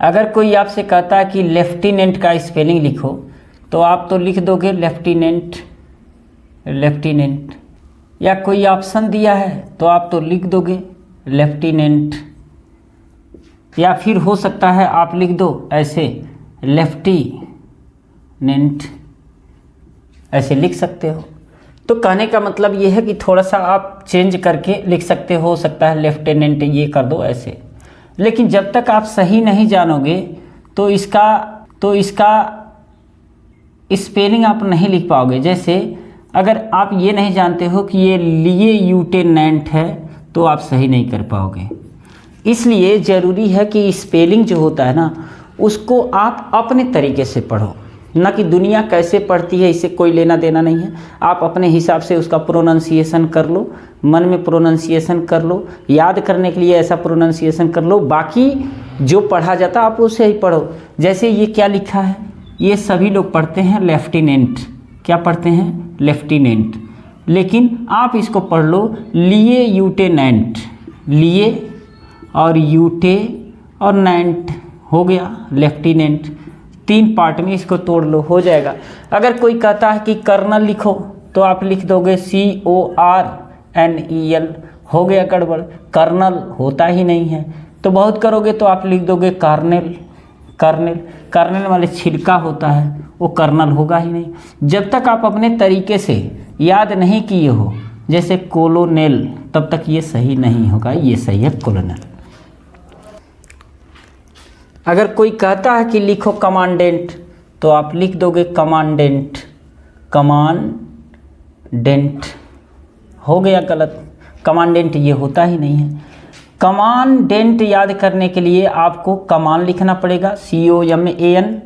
अगर कोई आपसे कहता है कि लेफ्टिनेंट का स्पेलिंग लिखो, तो आप तो लिख दोगे लेफ्टिनेंट, लेफ्टिनेंट। या कोई ऑप्शन दिया है तो आप तो लिख दोगे लेफ्टिनेंट। या फिर हो सकता है आप लिख दो ऐसे लेफ्टिनेंट, ऐसे लिख सकते हो। तो कहने का मतलब ये है कि थोड़ा सा आप चेंज करके लिख सकते हो सकता है लेफ्टिनेंट ये कर दो ऐसे। लेकिन जब तक आप सही नहीं जानोगे तो इसका स्पेलिंग आप नहीं लिख पाओगे। जैसे अगर आप ये नहीं जानते हो कि ये लिए यूटेनेंट है तो आप सही नहीं कर पाओगे। इसलिए ज़रूरी है कि स्पेलिंग जो होता है ना उसको आप अपने तरीके से पढ़ो, ना कि दुनिया कैसे पढ़ती है इससे कोई लेना देना नहीं है। आप अपने हिसाब से उसका प्रोनाउंसिएशन कर लो, मन में प्रोनाउंसिएशन कर लो, याद करने के लिए ऐसा प्रोनाउंसिएशन कर लो, बाकी जो पढ़ा जाता आप उसे ही पढ़ो। जैसे ये क्या लिखा है, ये सभी लोग पढ़ते हैं लेफ्टिनेंट, क्या पढ़ते हैं लेफ्टिनेंट, लेकिन आप इसको पढ़ लो लिए यूटेनेंट, लिए और यूटे और नेंट हो गया लेफ्टिनेंट। 3 पार्ट में इसको तोड़ लो, हो जाएगा। अगर कोई कहता है कि कर्नल लिखो तो आप लिख दोगे CORNEL, हो गया गड़बड़, कर्नल होता ही नहीं है। तो बहुत करोगे तो आप लिख दोगे कार्नेल, कर्नेल, कर्नेल वाले छिलका होता है वो कर्नल होगा ही नहीं। जब तक आप अपने तरीके से याद नहीं किए हो, जैसे कोलोनेल, तब तक ये सही नहीं होगा, ये सही है कोलोनेल। अगर कोई कहता है कि लिखो कमांडेंट तो आप लिख दोगे कमांडेंट, कमांडेंट, हो गया गलत, कमांडेंट ये होता ही नहीं है। कमांडेंट याद करने के लिए आपको कमान लिखना पड़ेगा, COMAN,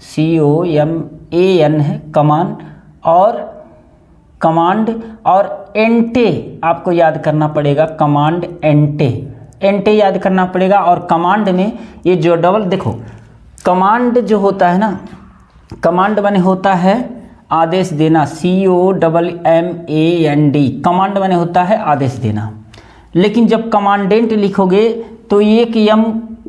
COMAN है कमान, और कमांड और एंटे आपको याद करना पड़ेगा, कमांड एंटे, एंटे याद करना पड़ेगा। और कमांड में ये जो डबल देखो, कमांड जो होता है ना, कमांड माने होता है आदेश देना, COMMAND, कमांड माने होता है आदेश देना। लेकिन जब कमांडेंट लिखोगे तो एक यम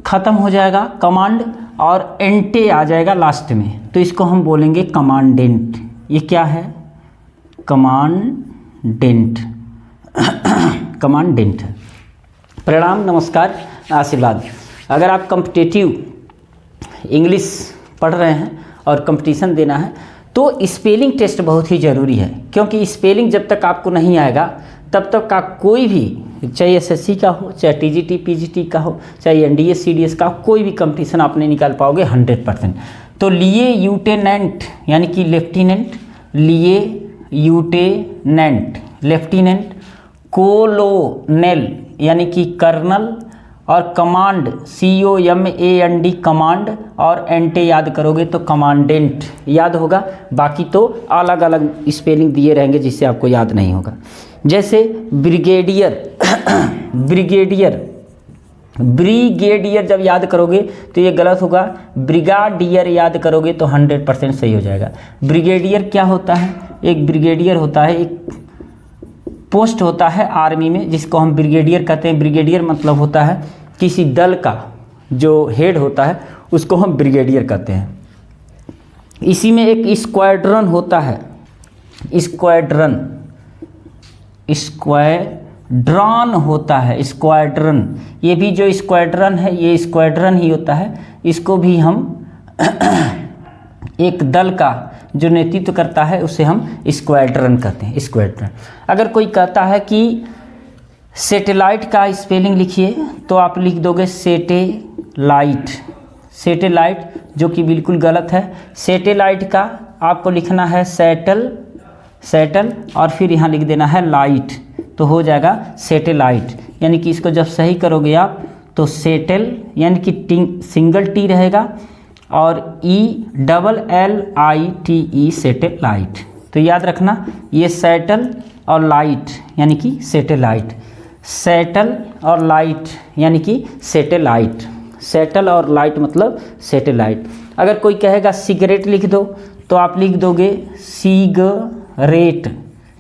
खत्म हो जाएगा कमांड और एंटे आ जाएगा लास्ट में, तो इसको हम बोलेंगे कमांडेंट। ये क्या है, कमांडेंट, कमांडेंट। प्रणाम, नमस्कार, आशीर्वाद। अगर आप कॉम्पिटिटिव इंग्लिश पढ़ रहे हैं और कंपटीशन देना है तो स्पेलिंग टेस्ट बहुत ही ज़रूरी है, क्योंकि स्पेलिंग जब तक आपको नहीं आएगा तब तक का कोई भी, चाहे SSC का हो, चाहे TGT PGT का हो, चाहे NDA CDS का, कोई भी कंपटीशन आप नहीं निकाल पाओगे 100%। तो लिए यूटेनेंट यानी कि लेफ्टिनेंट, लिए यूटेनेंट लेफ्टिनेंट, कोलोनेल यानी कि कर्नल, और कमांड COMAND कमांड, और एंटे याद करोगे तो कमांडेंट याद होगा। बाकी तो अलग अलग स्पेलिंग दिए रहेंगे जिससे आपको याद नहीं होगा। जैसे ब्रिगेडियर, ब्रिगेडियर, ब्रिगेडियर जब याद करोगे तो ये गलत होगा, ब्रिगाडियर याद करोगे तो 100% सही हो जाएगा। ब्रिगेडियर क्या होता है, एक ब्रिगेडियर होता है, एक पोस्ट होता है आर्मी में जिसको हम ब्रिगेडियर कहते हैं। ब्रिगेडियर मतलब होता है किसी दल का जो हेड होता है उसको हम ब्रिगेडियर कहते हैं। इसी में एक स्क्वाड्रन होता है, स्क्वाड्रन, स्क्वाड्रन होता है, स्क्वाड्रन। ये भी जो स्क्वाड्रन है ये स्क्वाड्रन ही होता है, इसको भी हम एक दल का जो नेतृत्व करता है उसे हम स्क्वाड्रन कहते हैं, स्क्वाड्रन। अगर कोई कहता है कि सैटेलाइट का स्पेलिंग लिखिए तो आप लिख दोगे सैटेलाइट, सैटेलाइट, जो कि बिल्कुल गलत है। सैटेलाइट का आपको लिखना है सैटल, सैटल, और फिर यहाँ लिख देना है लाइट, तो हो जाएगा सैटेलाइट। यानी कि इसको जब सही करोगे आप तो सेटल यानी कि सिंगल टी रहेगा और ELLITE सैटेलाइट। तो याद रखना ये सैटल और लाइट यानी कि सैटेलाइट, सैटल और लाइट यानी कि सैटेलाइट, सैटल और लाइट मतलब सैटेलाइट। अगर कोई कहेगा सिगरेट लिख दो तो आप लिख दोगे सिगरेट,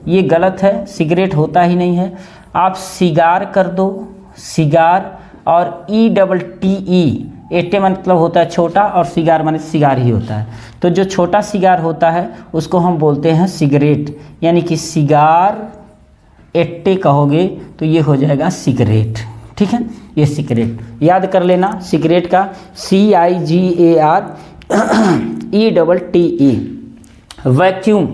ये गलत है, सिगरेट होता ही नहीं है। आप सिगार कर दो, सिगार, और ETTE एट्टे मतलब होता है छोटा और सिगार माने सिगार ही होता है। तो जो छोटा सिगार होता है उसको हम बोलते हैं सिगरेट, यानी कि सिगार एट्टे कहोगे तो ये हो जाएगा सिगरेट। ठीक है, ये सिगरेट याद कर लेना। सिगरेट का CIGARETTE। वैक्यूम,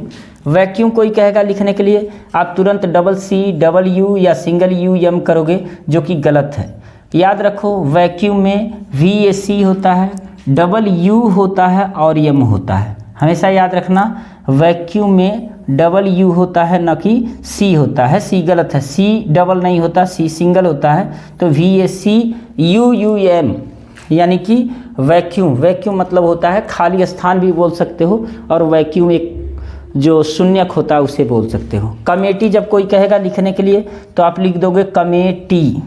वैक्यूम कोई कहेगा लिखने के लिए, आप तुरंत CCU या सिंगल UM करोगे जो कि गलत है। याद रखो वैक्यूम में VAC होता है, W होता है और M होता है। हमेशा याद रखना वैक्यूम में W होता है न कि C होता है। C गलत है, C डबल नहीं होता, C सिंगल होता है। तो VACUUM यानी कि वैक्यूम। वैक्यूम मतलब होता है खाली स्थान भी बोल सकते हो, और वैक्यूम एक जो शून्यक होता है उसे बोल सकते हो। कमेटी जब कोई कहेगा लिखने के लिए तो आप लिख दोगे कमेटी,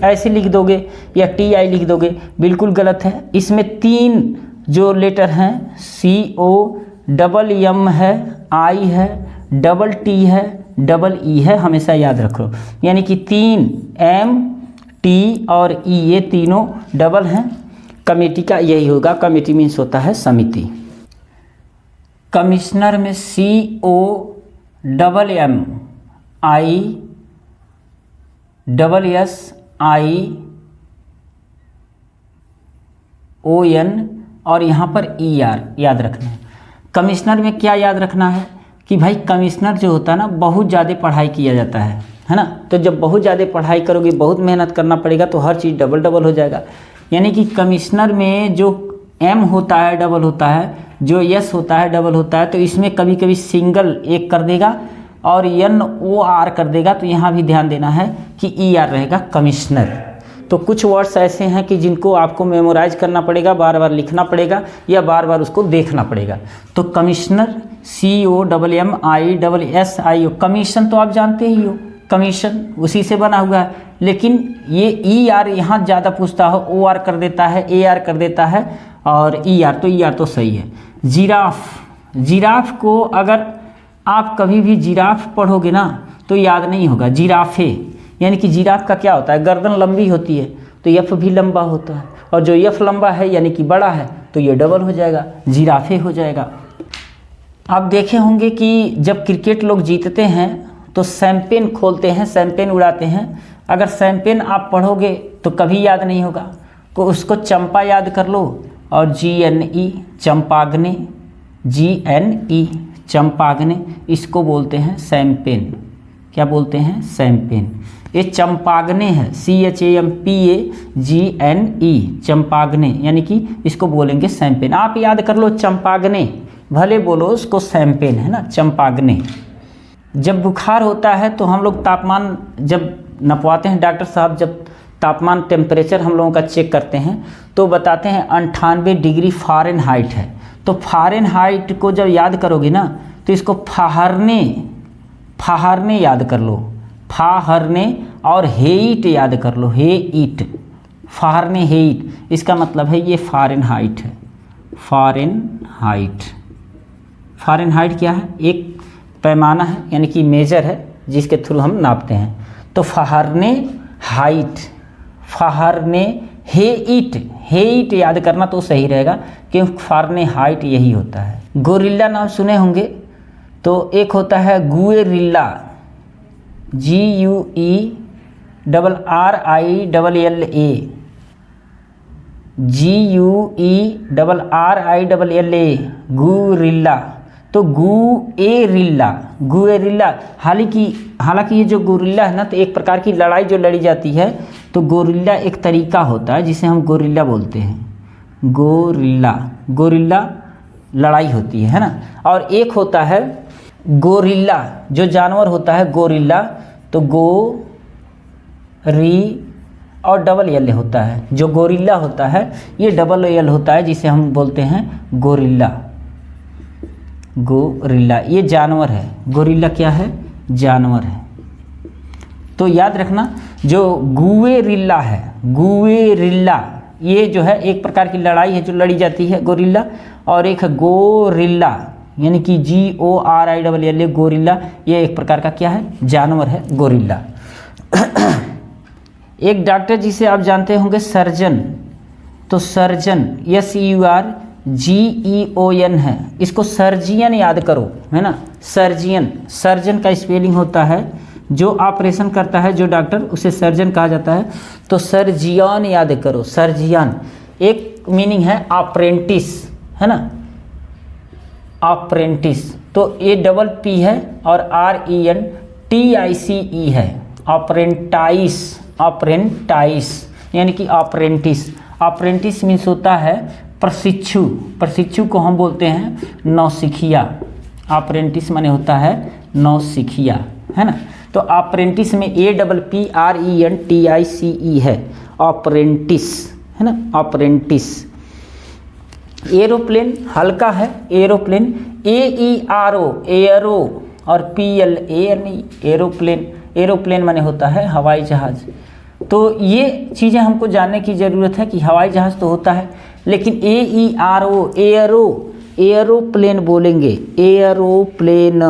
ऐसे लिख दोगे या TI लिख दोगे, बिल्कुल गलत है। इसमें 3 जो लेटर हैं COMM है, I है, T है, E है, हमेशा याद रखो। यानी कि 3 M T और E ये तीनों डबल हैं। कमेटी का यही होगा, कमेटी मीन्स होता है समिति। कमिश्नर में COMMISSION और यहाँ पर ER याद रखना है। कमिश्नर में क्या याद रखना है कि भाई कमिश्नर जो होता है ना बहुत ज़्यादा पढ़ाई किया जाता है ना। तो जब बहुत ज़्यादा पढ़ाई करोगे, बहुत मेहनत करना पड़ेगा, तो हर चीज़ डबल डबल हो जाएगा। यानी कि कमिश्नर में जो M होता है डबल होता है, जो S होता है डबल होता है। तो इसमें कभी कभी सिंगल एक कर देगा और NOR कर देगा। तो यहाँ भी ध्यान देना है कि ER रहेगा कमिश्नर। तो कुछ वर्ड्स ऐसे हैं कि जिनको आपको मेमोराइज करना पड़ेगा, बार बार लिखना पड़ेगा या बार बार उसको देखना पड़ेगा। तो कमिश्नर COMMISSIO, कमीशन तो आप जानते ही हो, कमीशन उसी से बना हुआ है। लेकिन ये ER यहाँ ज़्यादा पूछता हो, OR कर देता है, AR कर देता है और ER, तो ER तो सही है। जिराफ, जिराफ को अगर आप कभी भी जिराफ पढ़ोगे ना तो याद नहीं होगा, जिराफे। यानी कि जिराफ का क्या होता है, गर्दन लंबी होती है तो F भी लंबा होता है, और जो F लंबा है यानी कि बड़ा है तो ये डबल हो जाएगा, जिराफे हो जाएगा। आप देखे होंगे कि जब क्रिकेट लोग जीतते हैं तो शैंपेन खोलते हैं, शैंपेन उड़ाते हैं। अगर शैंपेन आप पढ़ोगे तो कभी याद नहीं होगा, तो उसको चंपा याद कर लो, और GNE चंपाग्नि, GNE चंपाग्नि, इसको बोलते हैं शैंपेन। क्या बोलते हैं, शैंपेन। ये चंपाग्नि है, CHAMPAGNE चंपाग्नि, यानी कि इसको बोलेंगे शैंपेन। आप याद कर लो चंपाग्नि, भले बोलो उसको शैंपेन, है ना, चंपाग्नि। जब बुखार होता है तो हम लोग तापमान जब नपवाते हैं, डॉक्टर साहब जब तापमान टेम्परेचर हम लोगों का चेक करते हैं तो बताते हैं 98 डिग्री फ़ारेनहाइट है। तो फ़ारेनहाइट को जब याद करोगे ना तो इसको फाहरने, फाहरने याद कर लो, फाहरने, और हेईट याद कर लो, हेईट, फाहरने हेईट, इसका मतलब है ये फ़ारेनहाइट है। फ़ारेनहाइट, फ़ारेनहाइट क्या है, एक पैमाना है, यानी कि मेजर है जिसके थ्रू हम नापते हैं। तो फाहरने हाइट, फाहरने हेईट, हेईट याद करना तो सही रहेगा क्योंकि फाहरने हाइट यही होता है। गोरिल्ला नाम सुने होंगे, तो एक होता है गुएरिल्ला, GUERRILLA, GUERRILLA, गुरिल्ला। तो गुएरिल्ला, गुएरिल्ला, हालांकि ये जो गोरिल्ला है ना, तो एक प्रकार की लड़ाई जो लड़ी जाती है, तो गोरिल्ला एक तरीका होता है जिसे हम गोरिल्ला बोलते हैं। गोरिल्ला, गोरिल्ला लड़ाई होती है ना। और एक होता है गोरिल्ला, जो जानवर होता है गोरिल्ला, तो गो री और डबल एल होता है। जो गोरिल्ला होता है ये डबल एल होता है, जिसे हम बोलते हैं गोरिल्ला। गोरिल्ला ये जानवर है, गोरिल्ला क्या है, जानवर है। तो याद रखना जो गुएरिल्ला है, गुएरिल्ला ये जो है एक प्रकार की लड़ाई है जो लड़ी जाती है, गोरिल्ला। और एक है गोरिल्ला, यानी कि GORILLA, गोरिल्ला, ये एक प्रकार का क्या है, जानवर है, गोरिल्ला। एक डॉक्टर जिसे आप जानते होंगे सर्जन, तो सर्जन SURGEON है, इसको सर्जियन याद करो, है ना। सर्जियन, सर्जन का स्पेलिंग होता है जो ऑपरेशन करता है, जो डॉक्टर, उसे सर्जन कहा जाता है। तो सर्जियन याद करो, सर्जियन। एक मीनिंग है अप्रेंटिस, है ना, अप्रेंटिस। तो APP है और RENTICE है, अप्रेंटाइस, अप्रेंटाइस यानी कि अप्रेंटिस। अप्रेंटिस मीन्स होता है प्रशिक्षु, प्रशिक्षु को हम बोलते हैं नौसिखिया। अप्रेंटिस माने होता है नौसिखिया, है ना। तो अप्रेंटिस में APPRENTICE है, अप्रेंटिस, है ना, अप्रेंटिस। एरोप्लेन हल्का है, एरोप्लेन AERO, एयरो, और PLANE, एरोप्लेन। एरोप्लेन माने होता है हवाई जहाज। तो ये चीज़ें हमको जानने की ज़रूरत है कि हवाई जहाज तो होता है, लेकिन AERO, एयरो, एयरोप्लेन बोलेंगे, एयरोप्लेन,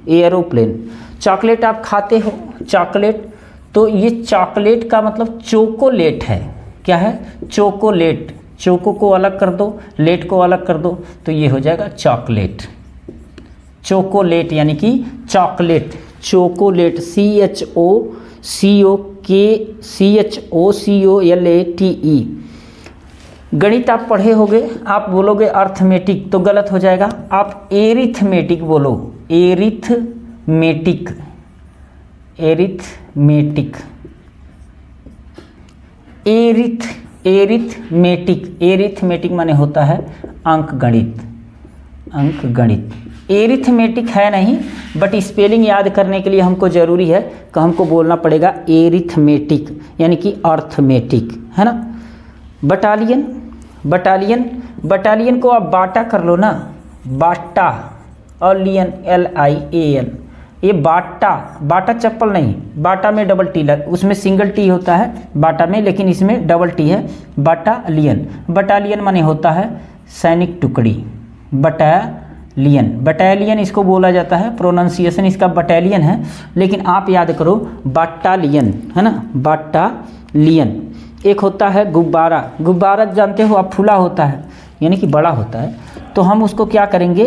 एयरोप्लेन। चॉकलेट आप खाते हो, चॉकलेट, तो ये चॉकलेट का मतलब चोकोलेट है। क्या है? चोकोलेट। चोको को अलग कर दो, लेट को अलग कर दो, तो ये हो जाएगा चॉकलेट। चोकोलेट यानी कि चॉकलेट, चोकोलेट, CHOCOLATE। गणित आप पढ़े होगे, आप बोलोगे अर्थमेटिक तो गलत हो जाएगा, आप एरिथमेटिक बोलो, एरिथमेटिक, एरिथमेटिक, एरिथमेटिक। एरिथमेटिक माने होता है अंक गणित, अंक गणित। एरिथमेटिक है नहीं, बट स्पेलिंग याद करने के लिए हमको ज़रूरी है कि हमको बोलना पड़ेगा एरिथमेटिक यानी कि अर्थमेटिक, है ना। बटालियन, बटालियन, बटालियन को आप बाटा कर लो ना, बाटा, और लियन LIAN, ये बाटा। बाटा चप्पल नहीं, बाटा में डबल टी लग, उसमें सिंगल टी होता है बाटा में, लेकिन इसमें डबल टी है, बटालियन। बटालियन माने होता है सैनिक टुकड़ी, बटालियन, बटालियन इसको बोला जाता है, प्रोनाउंसिएशन इसका बटालियन है, लेकिन आप याद करो बटालियन, है ना, बटालियन। एक होता है गुब्बारा। गुब्बारा जानते हो आप, फूला होता है यानी कि बड़ा होता है, तो हम उसको क्या करेंगे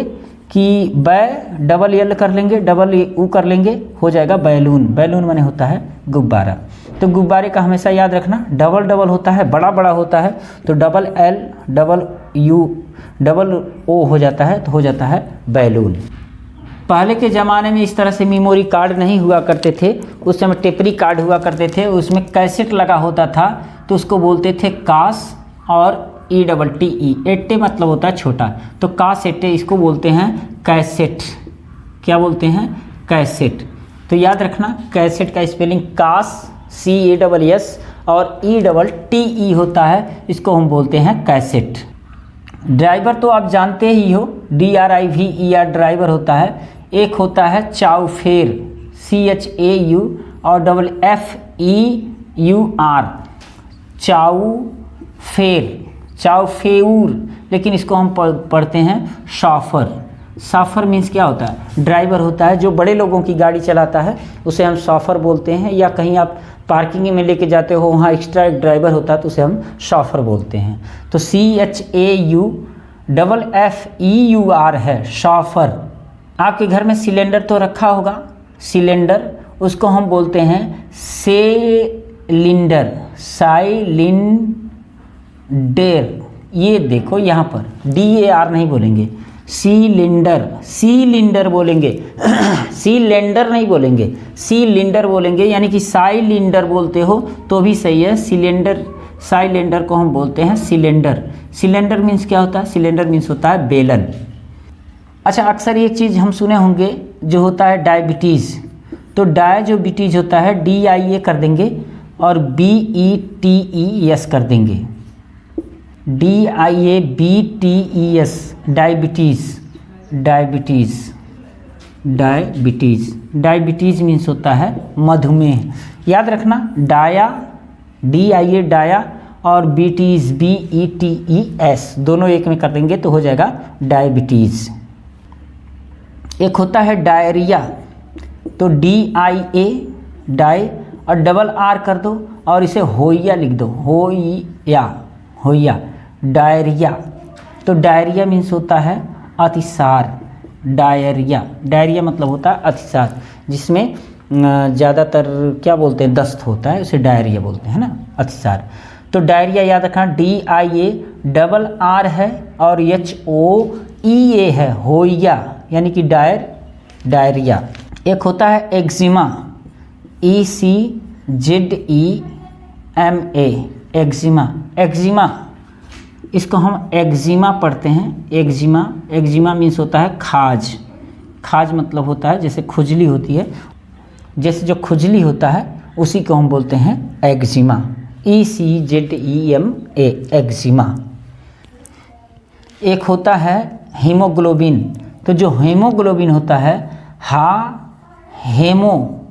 कि डबल L कर लेंगे, डबल U कर लेंगे, हो जाएगा बैलून। बैलून माने होता है गुब्बारा। तो गुब्बारे का हमेशा याद रखना, डबल डबल होता है, बड़ा बड़ा होता है, तो double L double U double O हो जाता है, तो हो जाता है बैलून। पहले के ज़माने में इस तरह से मेमोरी कार्ड नहीं हुआ करते थे, उस समय टेपरी कार्ड हुआ करते थे, उसमें कैसेट लगा होता था, तो उसको बोलते थे कास, और ETTE, एट्टे मतलब होता है छोटा, तो कासेटे इसको बोलते हैं कैसेट। क्या बोलते हैं? कैसेट। तो याद रखना, कैसेट का स्पेलिंग कास, CASS, और ETTE होता है, इसको हम बोलते हैं कैसेट। ड्राइवर तो आप जानते ही हो, DRIVER ड्राइवर होता है। एक होता है चाउफेर, CHAU और FEUR, चाउफेर, चाउफेऊर, लेकिन इसको हम पढ़ते हैं शॉफर। शॉफर मीन्स क्या होता है? ड्राइवर होता है, जो बड़े लोगों की गाड़ी चलाता है, उसे हम शॉफर बोलते हैं। या कहीं आप पार्किंग में लेके जाते हो, वहाँ एक्स्ट्रा एक ड्राइवर होता है, तो उसे हम शॉफर बोलते हैं। तो CHAUFFEUR है, शॉफर। आपके घर में सिलेंडर तो रखा होगा, सिलेंडर, उसको हम बोलते हैं सिलिंडर, साइलिंडर। ये देखो यहाँ पर DAR नहीं बोलेंगे, सिलेंडर, सिलेंडर बोलेंगे, सिलेंडर नहीं बोलेंगे, सिलेंडर बोलेंगे, यानी कि साइलिंडर बोलते हो तो भी सही है। सिलेंडर, साइलेंडर को हम बोलते हैं सिलेंडर। सिलेंडर मीन्स क्या होता है? सिलेंडर मीन्स होता है बेलन। अच्छा, अक्सर ये चीज़ हम सुने होंगे जो होता है डायबिटीज़, तो डाय जो बिटीज होता है DIA कर देंगे और BETES कर देंगे, DIABTES, diabetes, diabetes, diabetes. Diabetes means होता है मधुमेह। याद रखना, डाया, DIA डाया, और बीटीज़ BETES, दोनों एक में कर देंगे तो हो जाएगा डायबिटीज़। एक होता है डायरिया, तो DIA, डाई, और डबल R कर दो और इसे होइया लिख दो, होइया, होइया। डायरिया। तो डायरिया मीन्स होता है अतिसार। डायरिया, डायरिया मतलब होता है अतिसार, जिसमें ज़्यादातर क्या बोलते हैं, दस्त होता है, उसे डायरिया बोलते हैं ना, अतिसार। तो डायरिया याद रखना, DIARR है और HOEA है, होइया, यानी कि डायरिया। एक होता है एक्जिमा, ECZEMA, एक्जिमा। एक्जिमा, इसको हम एक्जिमा पढ़ते हैं। एक्जिमा, एक्जिमा मीन्स होता है खाज। खाज मतलब होता है जैसे खुजली होती है, जैसे जो खुजली होता है उसी को हम बोलते हैं एक्जिमा। ECZEMA, eczema. एक होता है हीमोग्लोबिन। तो जो हीमोग्लोबिन होता है, हेमोग्लोबिन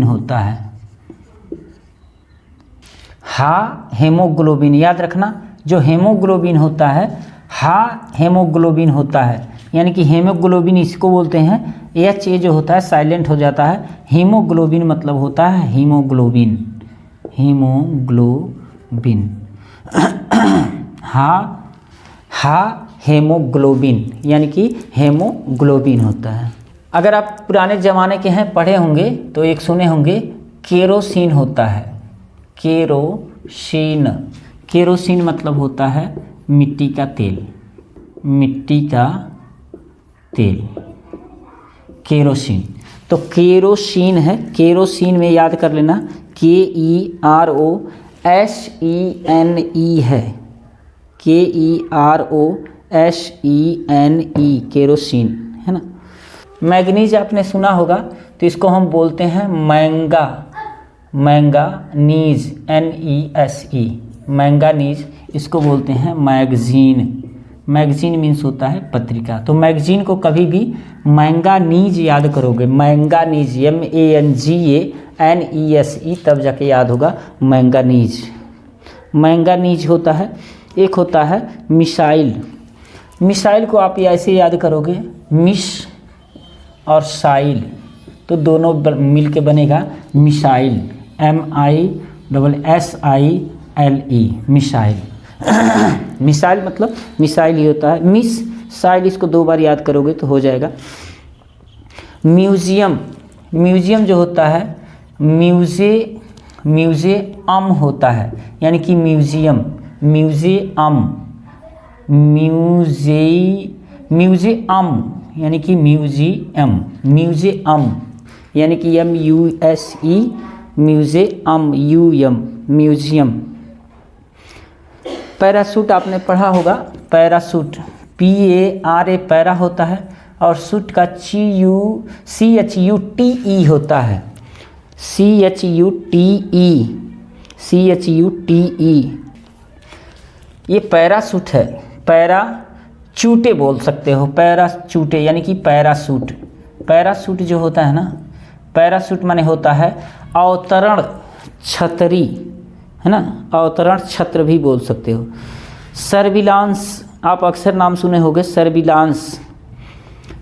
होता है। हेमोग्लोबिन याद रखना, जो हेमोग्लोबिन होता है, हेमोग्लोबिन होता है, यानी कि हेमोग्लोबिन इसको बोलते हैं। HA जो होता है साइलेंट हो जाता है। हीमोग्लोबिन मतलब होता है हीमोग्लोबिन, हीमोग्लोबिन। हेमोग्लोबिन, यानी कि हेमोग्लोबिन होता है। अगर आप पुराने ज़माने के हैं, पढ़े होंगे तो एक सुने होंगे, केरोसिन होता है। केरोसिन, केरोसिन मतलब होता है मिट्टी का तेल, मिट्टी का तेल, केरोसिन। तो केरोसिन है, केरोसिन में याद कर लेना, KEROSENE है, KEROSENE, केरोसिन है ना। मैग्नीज आपने सुना होगा, तो इसको हम बोलते हैं मैंगानीज, NESE, मैंगानीज। इसको बोलते हैं मैगजीन। मैगजीन मीन्स होता है पत्रिका। तो मैगजीन को कभी भी मैंगानीज याद करोगे, मैंगानीज, MANGANESE, तब जाके याद होगा मैंगानीज। मैंगानीज होता है। एक होता है मिसाइल। मिसाइल को आप ऐसे याद करोगे, मिस और साइल, तो दोनों मिल के बनेगा मिसाइल, MISSILE, मिसाइल। मिसाइल मतलब मिसाइल ही होता है। मिस साइल, इसको 2 बार याद करोगे तो हो जाएगा। म्यूजियम, म्यूजियम जो होता है, म्यूजियम होता है, यानी कि म्यूजियम, म्यूजियम, यानी कि म्यूजियम, म्यूजियम, यानी कि MUSE, म्यूजियम, म्यूजियम। पैरासूट आपने पढ़ा होगा, पैरासूट, PARA, पैरा होता है, और सूट का CHUTE होता है, CHUTE। ये पैरासूट है, पैराचूटे बोल सकते हो, पैराचूटे, यानी कि पैरासूट। पैरासूट जो होता है ना, पैरासूट माने होता है अवतरण छतरी, है ना, अवतरण छत्र भी बोल सकते हो। सर्विलांस, आप अक्सर नाम सुने होंगे, सर्विलांस।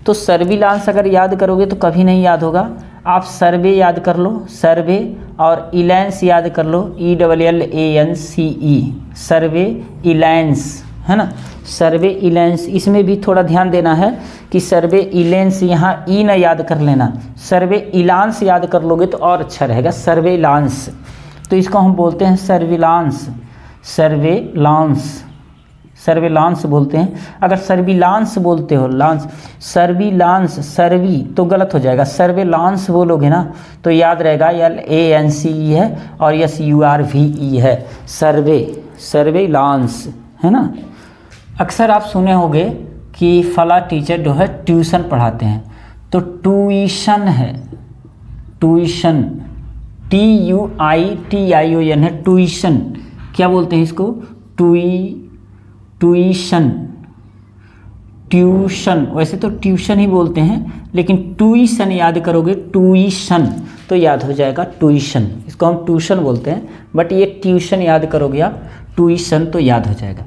तो सर्विलांस अगर याद करोगे तो कभी नहीं याद होगा। आप सर्वे याद कर लो, सर्वे, और इलेंस याद कर लो, ELLANCE, सर्वे इलेंस, है ना, सर्वे इलेंस। इसमें भी थोड़ा ध्यान देना है कि सर्वे इलेंस, यहाँ ई न याद कर लेना, सर्वे इलांस याद कर लोगे तो और अच्छा रहेगा, सर्वेलांस। तो इसको हम बोलते हैं सर्विलांस, सर्वेलांस, सर्विलांस बोलते हैं। अगर सर्विलांस बोलते हो, लांस, सर्विलांस, सर्वी तो गलत हो जाएगा, सर्विलांस बोलोगे ना तो याद रहेगा LANCE है और SURVE है, सर्वे, सर्विलांस, है ना। अक्सर आप सुने होंगे कि फला टीचर जो है ट्यूशन पढ़ाते हैं, तो ट्यूशन है, ट्यूशन, TUITION है, ट्यूशन। क्या बोलते हैं इसको, ट्यूशन, ट्यूशन, वैसे तो ट्यूशन ही बोलते हैं, लेकिन ट्यूशन याद करोगे, ट्यूशन तो याद हो जाएगा ट्यूशन। इसको हम ट्यूशन बोलते हैं, बट ये ट्यूशन याद करोगे आप, ट्यूशन तो याद हो जाएगा।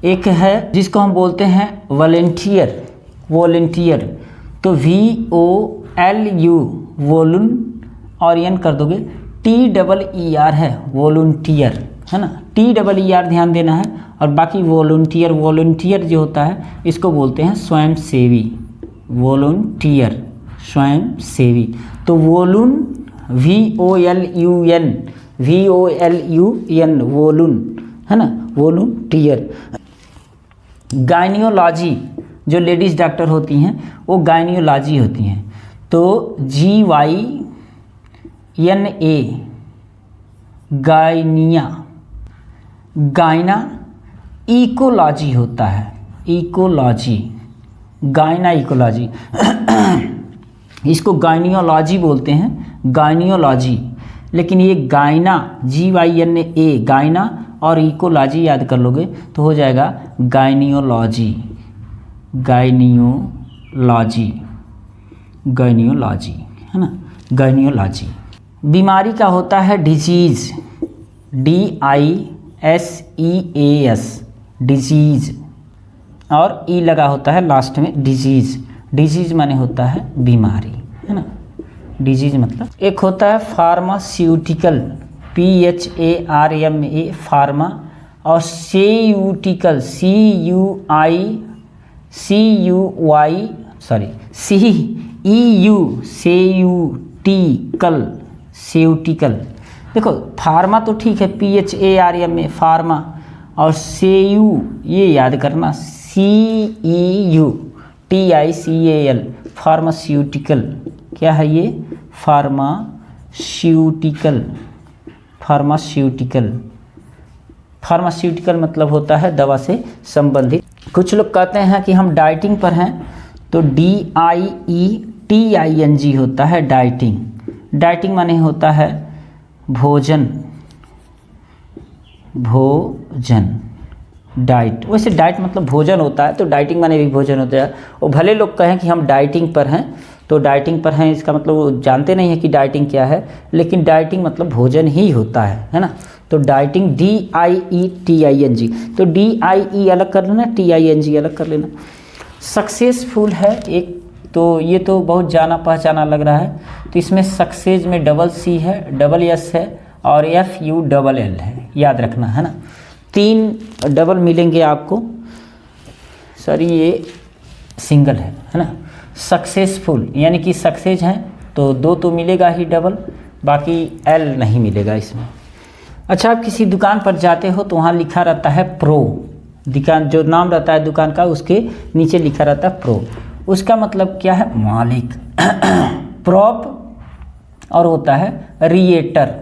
एक है जिसको हम बोलते हैं वॉलंटियर, वॉलंटियर, तो VOLU, वॉलुन, और एन कर दोगे, TEER है, वॉलंटियर, है ना, TEER ध्यान देना है। और बाकी वॉलंटियर जो होता है इसको बोलते हैं स्वयंसेवी, वॉलंटियर स्वयंसेवी। तो वोलून VOLUN वोलून, है ना, वॉलंटियर। गायनियोलॉजी जो लेडीज़ डॉक्टर होती हैं वो गायनियोलॉजी होती हैं, तो GYNA गायना इकोलॉजी होता है, इकोलॉजी, गायना इकोलॉजी इसको गायनियोलॉजी बोलते हैं, गायनियोलॉजी। लेकिन ये गायना GYNA गायना और इकोलॉजी याद कर लोगे तो हो जाएगा गायनियोलॉजी, गायनियोलॉजी, गायनियोलॉजी, है ना, गायनियोलॉजी। बीमारी का होता है डिजीज़, DISEAS डिजीज़, और ई लगा होता है लास्ट में, डिजीज़। डिजीज़ माने होता है बीमारी, है ना, डिजीज़ मतलब। एक होता है फार्मास्यूटिकल, PHARMA फार्मा, और सेयूटिकल सेयूटिकल, सेयूटिकल। देखो फार्मा तो ठीक है, PHARMA फार्मा, और सेयू ये याद करना, CEUTICAL फार्मास्यूटिकल। क्या है ये? फार्मास्यूटिकल, फार्मास्यूटिकल, फार्मास्यूटिकल मतलब होता है दवा से संबंधित। कुछ लोग कहते हैं कि हम डाइटिंग पर हैं, तो DIETING होता है डाइटिंग। डाइटिंग माने होता है भोजन, भोजन, डाइट। वैसे डाइट मतलब भोजन होता है, तो डाइटिंग माने भी भोजन होता है। और भले लोग कहें कि हम डाइटिंग पर हैं, तो डाइटिंग पर हैं इसका मतलब वो जानते नहीं है कि डाइटिंग क्या है, लेकिन डाइटिंग मतलब भोजन ही होता है ना। तो डाइटिंग DIETING, तो DIE अलग कर लेना, TING अलग कर लेना। सक्सेसफुल है एक, तो ये तो बहुत जाना पहचाना लग रहा है, तो इसमें सक्सेस में डबल C है, डबल S है और FULL है, याद रखना, है ना। 3 डबल मिलेंगे आपको, सॉरी ये सिंगल है ना। सक्सेसफुल यानी कि सक्सेस है तो 2 तो मिलेगा ही डबल, बाकी L नहीं मिलेगा इसमें। अच्छा, आप किसी दुकान पर जाते हो तो वहाँ लिखा रहता है प्रो, दुकान जो नाम रहता है दुकान का उसके नीचे लिखा रहता है प्रो। उसका मतलब क्या है? मालिक। प्रॉप और होता है रिएटर,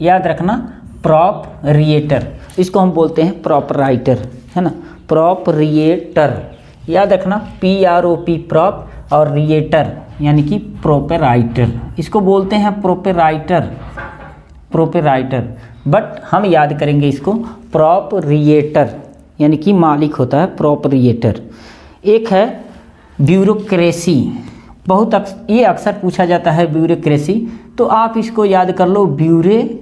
याद रखना, प्रॉपरिएटर, इसको हम बोलते हैं प्रॉपराइटर, है ना, प्रॉपरिएटर। याद रखना, PROP प्रॉप और रिएटर यानी कि प्रोपराइटर, इसको बोलते हैं प्रोपराइटर, प्रोपराइटर। बट हम याद करेंगे इसको प्रॉपरिएटर यानी कि मालिक होता है प्रॉपरिएटर। एक है ब्यूरोक्रेसी, ये अक्सर पूछा जाता है ब्यूरोक्रेसी, तो आप इसको याद कर लो ब्यूरे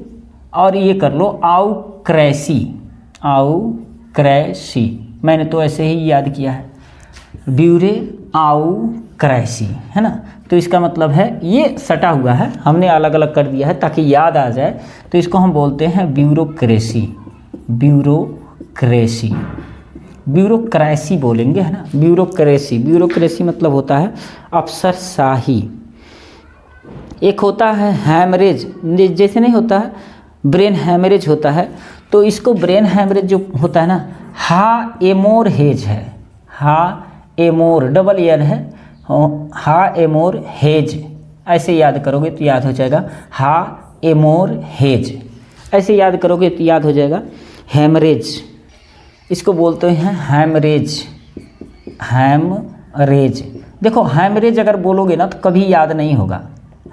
और ये कर लो आउक्रेसी, आउक्रेसी। मैंने तो ऐसे ही याद किया है, ब्यूरे आउक्रेसी, है ना। तो इसका मतलब है ये सटा हुआ है, हमने अलग अलग कर दिया है ताकि याद आ जाए, तो इसको हम बोलते हैं ब्यूरोक्रेसी, ब्यूरोक्रेसी, ब्यूरोक्रेसी बोलेंगे, है ना, ब्यूरोक्रेसी। ब्यूरोक्रेसी मतलब होता है अफसरशाही। एक होता है हैमरेज, जैसे नहीं होता है ब्रेन हैमरेज होता है, तो इसको ब्रेन हैमरेज जो होता है ना, हाएमोरहेज है, हाएमोर डबल एल है, हाएमोरहेज, ऐसे याद करोगे तो याद हो जाएगा हाएमोरहेज, ऐसे याद करोगे तो याद हो जाएगा हैमरेज। इसको बोलते हैं हैमरेज, हैमरेज। देखो हैमरेज अगर बोलोगे ना तो कभी याद नहीं होगा,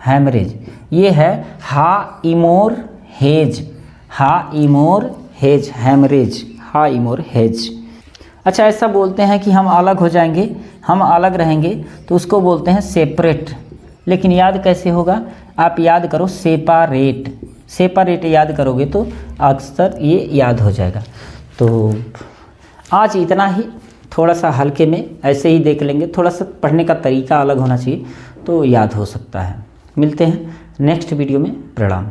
हैमरेज ये है हाइमोरहेज, हाइमोरहेज, हैमरेज, हाइमोरहेज। अच्छा, ऐसा बोलते हैं कि हम अलग हो जाएंगे, हम अलग रहेंगे, तो उसको बोलते हैं सेपरेट। लेकिन याद कैसे होगा? आप याद करो सेपारेट, सेपारेट याद करोगे तो अक्सर ये याद हो जाएगा। तो आज इतना ही, थोड़ा सा हल्के में ऐसे ही देख लेंगे, थोड़ा सा पढ़ने का तरीका अलग होना चाहिए तो याद हो सकता है। मिलते हैं नेक्स्ट वीडियो में। प्रणाम।